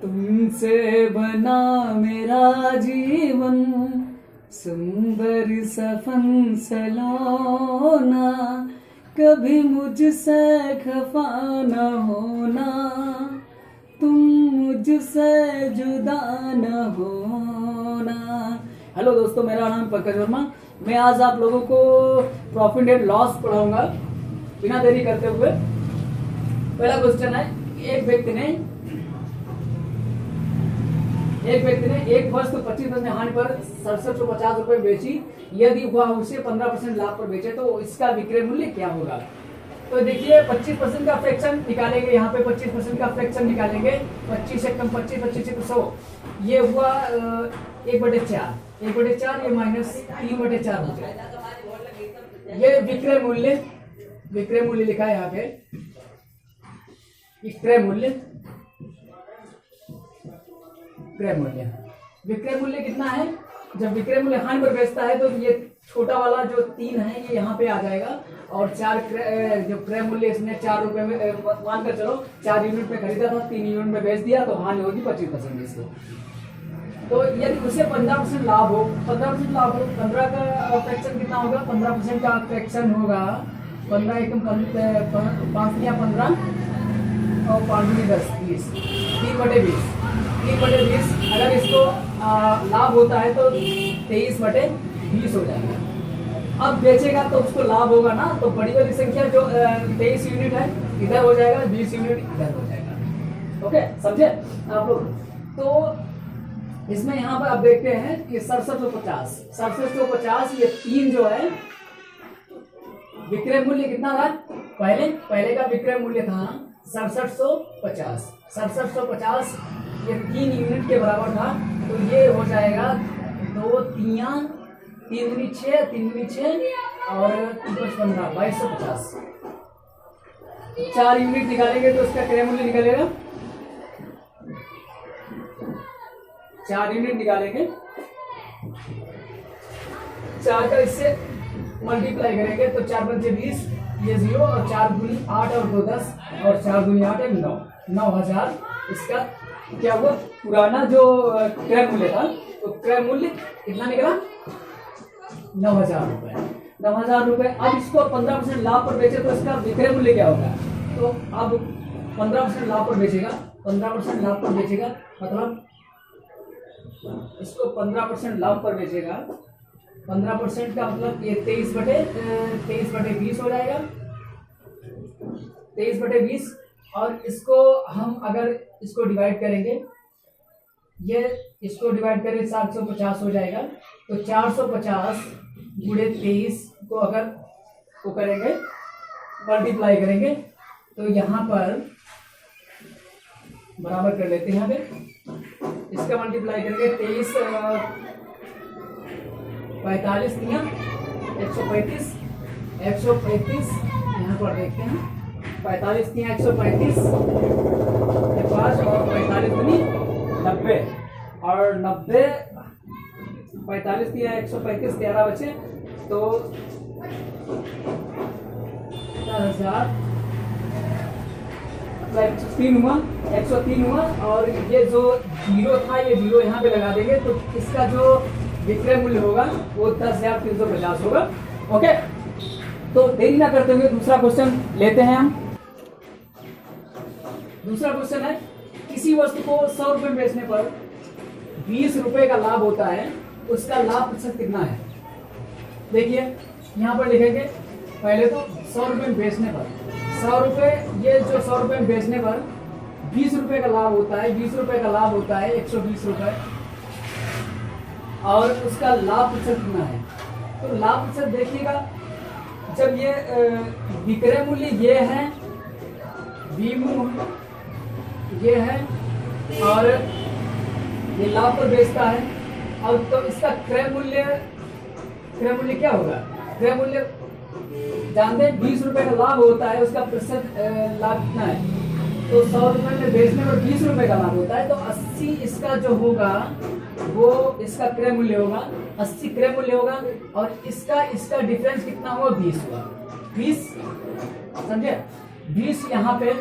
तुमसे बना मेरा जीवन, सुंदर सफन सलोना, कभी मुझसे खफा न होना, तुम मुझसे जुदा न होना। हेलो दोस्तों, मेरा नाम पंकज वर्मा। मैं आज आप लोगों को प्रॉफिट एंड लॉस पढ़ाऊंगा बिना देरी करते हुए। पहला क्वेश्चन है, एक व्यक्ति ने एक वस्तु 25% हानि पर 6750 रुपए बेची। यदि वह उसे 15% लाभ पर बेचे तो इसका विक्रय मूल्य क्या होगा? तो देखिए 25% का फ्रैक्शन निकालेंगे। यहाँ पे 25% का फ्रैक्शन निकालेंगे। 25 से कम 25, 25 से 100, ये हुआ 1/4, 1/4, ये माइनस 3/4 हो जाए। ये विक्रय मूल्य लिखा है यहाँ पे, विक्रय मूल्य कितना है? जब विक्रय मूल्य हानि पर बेचता है तो ये छोटा वाला जो 3 है ये यहाँ पे आ जाएगा, और 4 जो क्रय मूल्य इसने 4 रुपए में मानकर चलो 4 यूनिट में खरीदा था, 3 यूनिट में बेच दिया तो हानि होगी 25% इसको। तो यदि उसे 15% लाभ हो, 15 का फ्रैक्शन कितना होगा? 15% का फ्रैक्शन होगा 15 एकम 5 या 15 और 5 10, 20, 3/20। अगर इसको लाभ होता है तो 23/20 हो जाएगा। अब बेचेगा तो उसको लाभ होगा ना, तो बड़ी वाली संख्या जो 23 यूनिट है इधर हो जाएगा, 20 यूनिट इधर हो जाएगा। ओके, समझे आप लोग? तो इसमें यहाँ पर आप देखते हैं कि 6750, ये 3 जो है विक्रय मूल्य कितना था? पहले का विक्रय मूल्य था 6750, 6750 ये 3 यूनिट के बराबर था। तो ये हो जाएगा 2 3 3 6 3 6 और 15 2250। 4 यूनिट निकालेंगे तो उसका क्रय मूल्य निकलेगा। 4 यूनिट निकालेंगे, 4 का इससे मल्टीप्लाई करेंगे तो 4 पंचे 20, ये 0, और 4 दूनी 8 और 2 10, और 4 दूनी 8 है 9, 9000 इसका क्या हुआ? पुराना जो क्रय मूल्य था, तो क्रय मूल्य कितना निकला? 9000 रुपए, 9000 रुपए। अब इसको 15% लाभ पर बेचे तो इसका विक्रय मूल्य क्या होगा? तो अब 15% लाभ पर बेचेगा, 15% लाभ पर बेचेगा मतलब इसको 15% लाभ पर बेचेगा। 15% का मतलब ये 23/20 हो जाएगा, 23/20। और इसको हम अगर इसको डिवाइड करेंगे, ये इसको डिवाइड करें 750 हो जाएगा। तो 450 गुणे 23 को अगर वो करेंगे, मल्टीप्लाई करेंगे तो यहाँ पर बराबर कर लेते हैं। यहाँ पे इसका मल्टीप्लाई करेंगे 23 45 135, 135 यहाँ पर देखते हैं 45 135, 5 और 45 दूनी 90, और 90 45 135 13 बचे तो 103 हुआ, 103 हुआ। और ये जो 0 था ये 0 यहाँ पे लगा देंगे तो इसका जो विक्रय मूल्य होगा वो 10,350 होगा। ओके, तो देरी ना करते हुए दूसरा क्वेश्चन लेते हैं हम। दूसरा क्वेश्चन है, किसी वस्तु को 100 रुपए में बेचने पर 20 रुपए का लाभ होता है, उसका लाभ प्रतिशत कितना है? देखिए यहाँ पर लिखेंगे, पहले तो 100 रुपए में बेचने पर 100 रुपए, ये जो 100 रुपए में बेचने पर 20 रुपए का लाभ होता है, 20 रुपए का लाभ होता है 120 रुपए, और उसका लाभ प्रतिशत कितना है? तो लाभ प्रतिशत देखिएगा, जब ये विक्रय मूल्य ये है, ये है, और ये लाभ पर बेचता है, और तो इसका क्रय मूल्य क्या होगा? क्रय मूल्य जानते हैं 20 रुपए का लाभ होता है, उसका प्रतिशत लाभ कितना है? तो 100 रुपए में बेचने पर 20 रुपए का लाभ होता है, तो 80 इसका जो होगा वो इसका क्रय मूल्य होगा, 80 क्रय मूल्य होगा, और इसका डिफरेंस कितना हुआ? 20 हुआ, 20, समझे? 20 यहाँ पे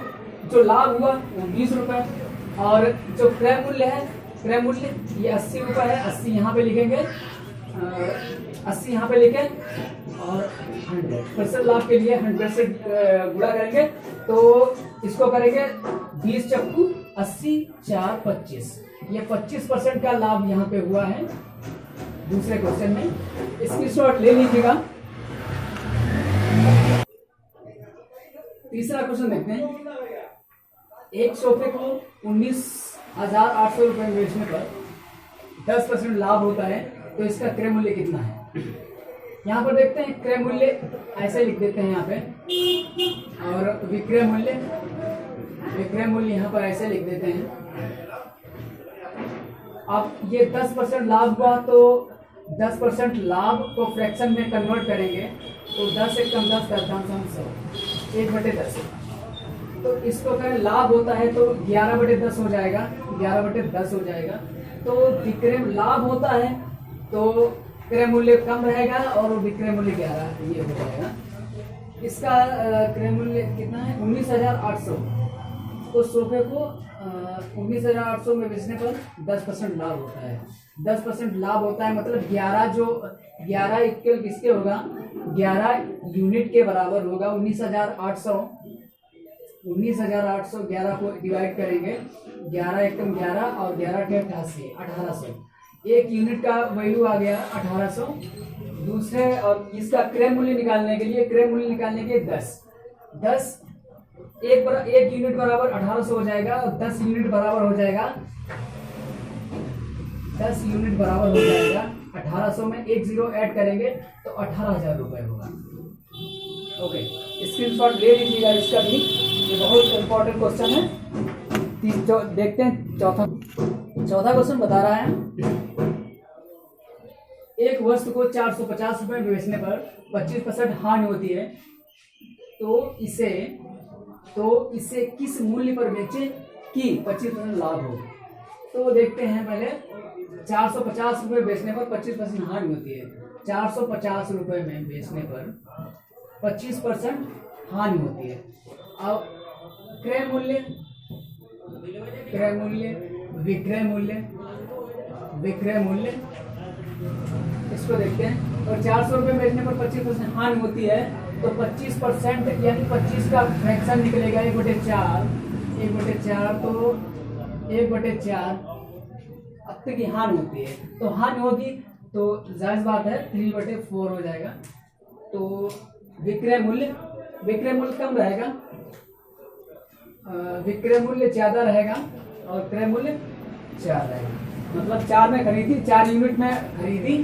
जो लाभ हुआ वो 20 रुपए, और जो क्रय मूल्य है, क्रय मूल्य ये 80 रुपये है, 80 यहाँ पे लिखेंगे, 80 यहाँ पे लिखे और 100% लाभ के लिए 100 से गुणा करेंगे तो इसको करेंगे 20 चक्कू 80 4 25, ये 25% का लाभ यहाँ पे हुआ है दूसरे क्वेश्चन में। स्क्रीनशॉट ले लीजिएगा। तीसरा क्वेश्चन देखते हैं। एक सोफे को 19,800 रुपए में बेचने पर 10% लाभ होता है तो इसका क्रय मूल्य कितना है। यहाँ पर देखते हैं क्रय मूल्य ऐसे लिख देते हैं यहाँ पे, और विक्रय मूल्य यहाँ पर ऐसे लिख देते हैं। अब ये 10% लाभ हुआ तो 10% लाभ को फ्रैक्शन में कन्वर्ट करेंगे तो 10 एक कम 10 100 1/10, तो इसको करें लाभ होता है तो 11/10 हो जाएगा, 11/10 हो जाएगा। तो विक्रय लाभ होता है तो क्रय मूल्य कम रहेगा और विक्रय मूल्य 11 ये हो जाएगा। इसका क्रय मूल्य कितना है 19,800, तो सोफे को 19,800 में बेचने पर 10% लाभ होता है। 10% लाभ होता है मतलब 11 इक्वल किसके होगा, 11 यूनिट के बराबर होगा। 19,800 11 को डिवाइड करेंगे, 11 एकम 11 और 11 के 1800, एक यूनिट का वैल्यू आ गया 1800। दूसरे और इसका क्रय मूल्य निकालने के लिए 10 एक यूनिट बराबर 1800 हो जाएगा और 10 यूनिट बराबर हो जाएगा 1800 में एक जीरो ऐड करेंगे तो 18,000 रुपए होगा। ओके, स्क्रीनशॉट ले लीजिएगा इसका भी, ये बहुत इंपॉर्टेंट क्वेश्चन है। देखते हैं चौथा क्वेश्चन बता रहा है। एक वस्तु को 450 रुपए में बेचने पर 25% हानि होती है तो इसे किस मूल्य पर बेचे कि 25% लाभ हो। तो देखते हैं पहले, 450 रुपए बेचने पर 25% हानि होती है। 450 रुपए में बेचने पर 25% हानि होती है। अब क्रय मूल्य, विक्रय मूल्य इसको देखते हैं। और 400 रुपए बेचने पर 25% हानि होती है तो 25% यानी 25 का फ्रैक्शन निकलेगा 1/4, तो 1/4 अब तक की हानि होती है तो हानि होगी तो जायज बात है 3/4 हो जाएगा। तो विक्रय मूल्य कम रहेगा, विक्रय मूल्य ज्यादा रहेगा और क्रय मूल्य 4 रहेगा। मतलब 4 में खरीदी, 4 यूनिट में खरीदी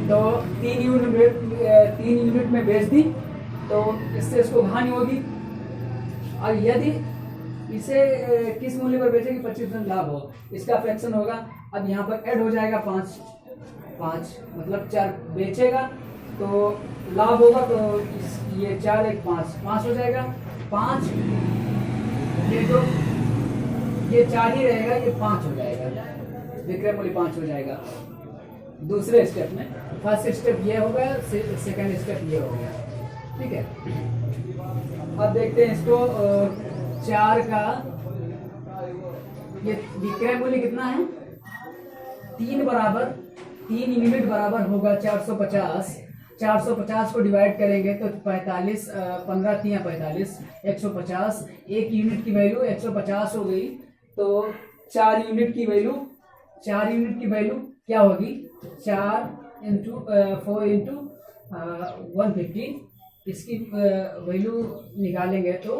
तो 3 यूनिट में बेच दी तो इससे इसको हानि होगी। और यदि इसे किस मूल्य पर बेचेगी 25% लाभ हो, इसका फ्रैक्शन होगा। अब यहाँ पर ऐड हो जाएगा 5 मतलब 4 बेचेगा तो लाभ होगा तो ये 4 1 5 हो जाएगा। 5 ये 4 ही रहेगा, ये 5 हो जाएगा, विक्रय मूल्य 5 हो जाएगा। दूसरे स्टेप में फर्स्ट स्टेप ये हो गया, सेकंड स्टेप ये हो गया, ठीक है। अब देखते हैं इसको 4 का ये विक्रय मूल्य कितना है 3 यूनिट बराबर होगा 450 को डिवाइड करेंगे तो 45 15 3 45 150, एक यूनिट की वैल्यू 150 हो गई तो 4 यूनिट की वैल्यू क्या होगी 4 × 4 × 150, इसकी वैल्यू निकालेंगे तो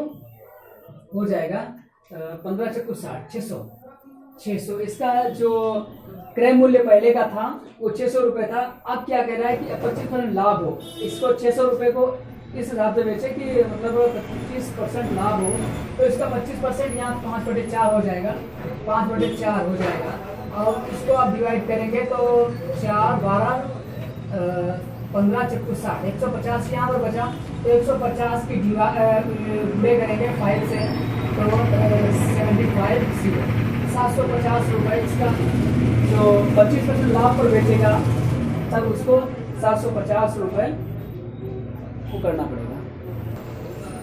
हो जाएगा 15 चक्कू 60 600। इसका जो क्रय मूल्य पहले का था वो 600 रुपये था। अब क्या कह रहा है कि 25% लाभ हो, इसको 600 रुपये को इस हिसाब से बेचे कि मतलब 25% लाभ हो तो इसका 25% यहाँ 5/4 हो जाएगा, 5/4 हो जाएगा। और इसको आप डिवाइड करेंगे तो 4 12 15 चक्कू 60, 150 यहाँ पर बचा तो 150 की गुणे करेंगे 5 से तो 750 रुपये। इसका जो 25% लाभ पर बेचेगा तब उसको 750 रुपये को करना पड़ेगा।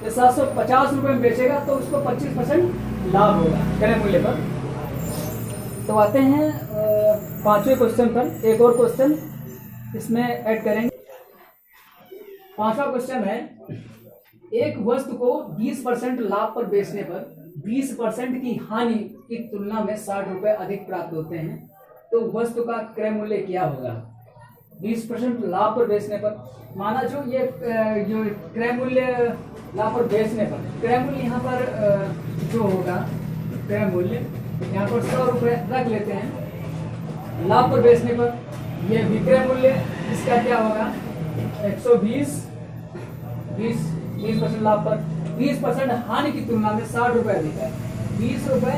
ये 750 रुपये में बेचेगा तो उसको 25% लाभ होगा क्रय मूल्य पर। तो आते हैं पांचवें क्वेश्चन पर। एक और क्वेश्चन इसमें ऐड करेंगे। पांचवा क्वेश्चन है, एक वस्तु को 20% लाभ पर बेचने पर 20% की हानि की तुलना में 60 रुपए अधिक प्राप्त होते हैं, तो वस्तु का क्रय मूल्य क्या होगा? 20% लाभ पर बेचने पर, माना जो ये जो क्रय मूल्य लाभ पर बेचने पर, क्रय मूल्य यहाँ पर जो होगा, क्रय मूल्य यहाँ पर 100 रुपये रख लेते हैं। लाभ पर बेचने पर ये विक्रय मूल्य इसका क्या होगा? 120, 20% लाभ पर 20% हानि की तुलना में 60 रुपये अधिक है। 20 रुपये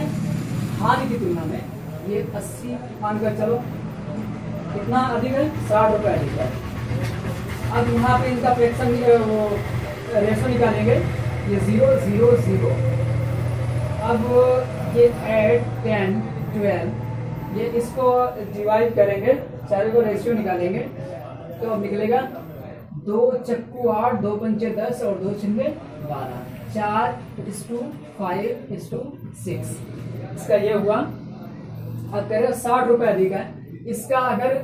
हानि की तुलना में ये 80 मानकर चलो, कितना अधिक है? 60 रुपये अधिक है। अब यहाँ पे इनका फ्रैक्शन रेशो निकालेंगे, ये 0, 0, 0। अब ये 8, 10, 12, ये इसको डिवाइड करेंगे, चारों को रेशियो निकालेंगे तो अब निकलेगा 2 चक्कू 8, 2 पंचे 10 और 2 छिन्ने 12, 4:5:6। इसका ये हुआ। अब कह रहे 60 रुपये अधिक है। इसका अगर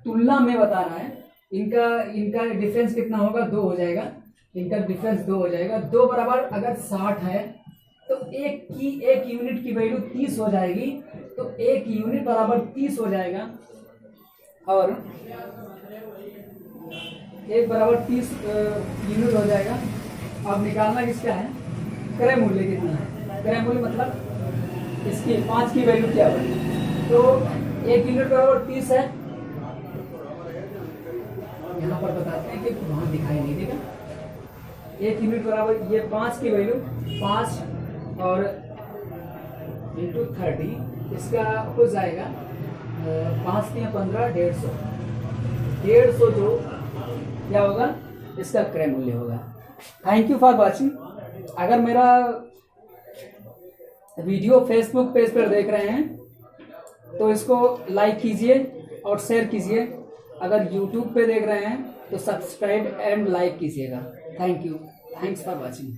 तुलना में बता रहा है, इनका डिफरेंस कितना होगा? 2 हो जाएगा। इनका डिफरेंस 2 हो जाएगा। 2 बराबर अगर 60 है तो एक यूनिट की वैल्यू 30 हो जाएगी, तो 1 यूनिट बराबर 30 हो जाएगा और 1 बराबर 30 यूनिट हो जाएगा। अब निकालना किसका है? क्रय मूल्य कितना है? क्रय मूल्य मतलब इसकी 5 की वैल्यू क्या होगी? तो 1 यूनिट बराबर 30 है। यहाँ पर बताते हैं कि वहां दिखाई नहीं देगा। 1 यूनिट बराबर ये 5 की वैल्यू 5 और इंटू 30, इसका हो जाएगा 5 के 15, 150 जो क्या होगा? इसका क्रय मूल्य होगा। Thank you for watching. अगर मेरा वीडियो फेसबुक पेज पर देख रहे हैं तो इसको लाइक कीजिए और शेयर कीजिए। अगर यूट्यूब पे देख रहे हैं तो सब्सक्राइब एंड लाइक कीजिएगा। Thank you, thanks for watching.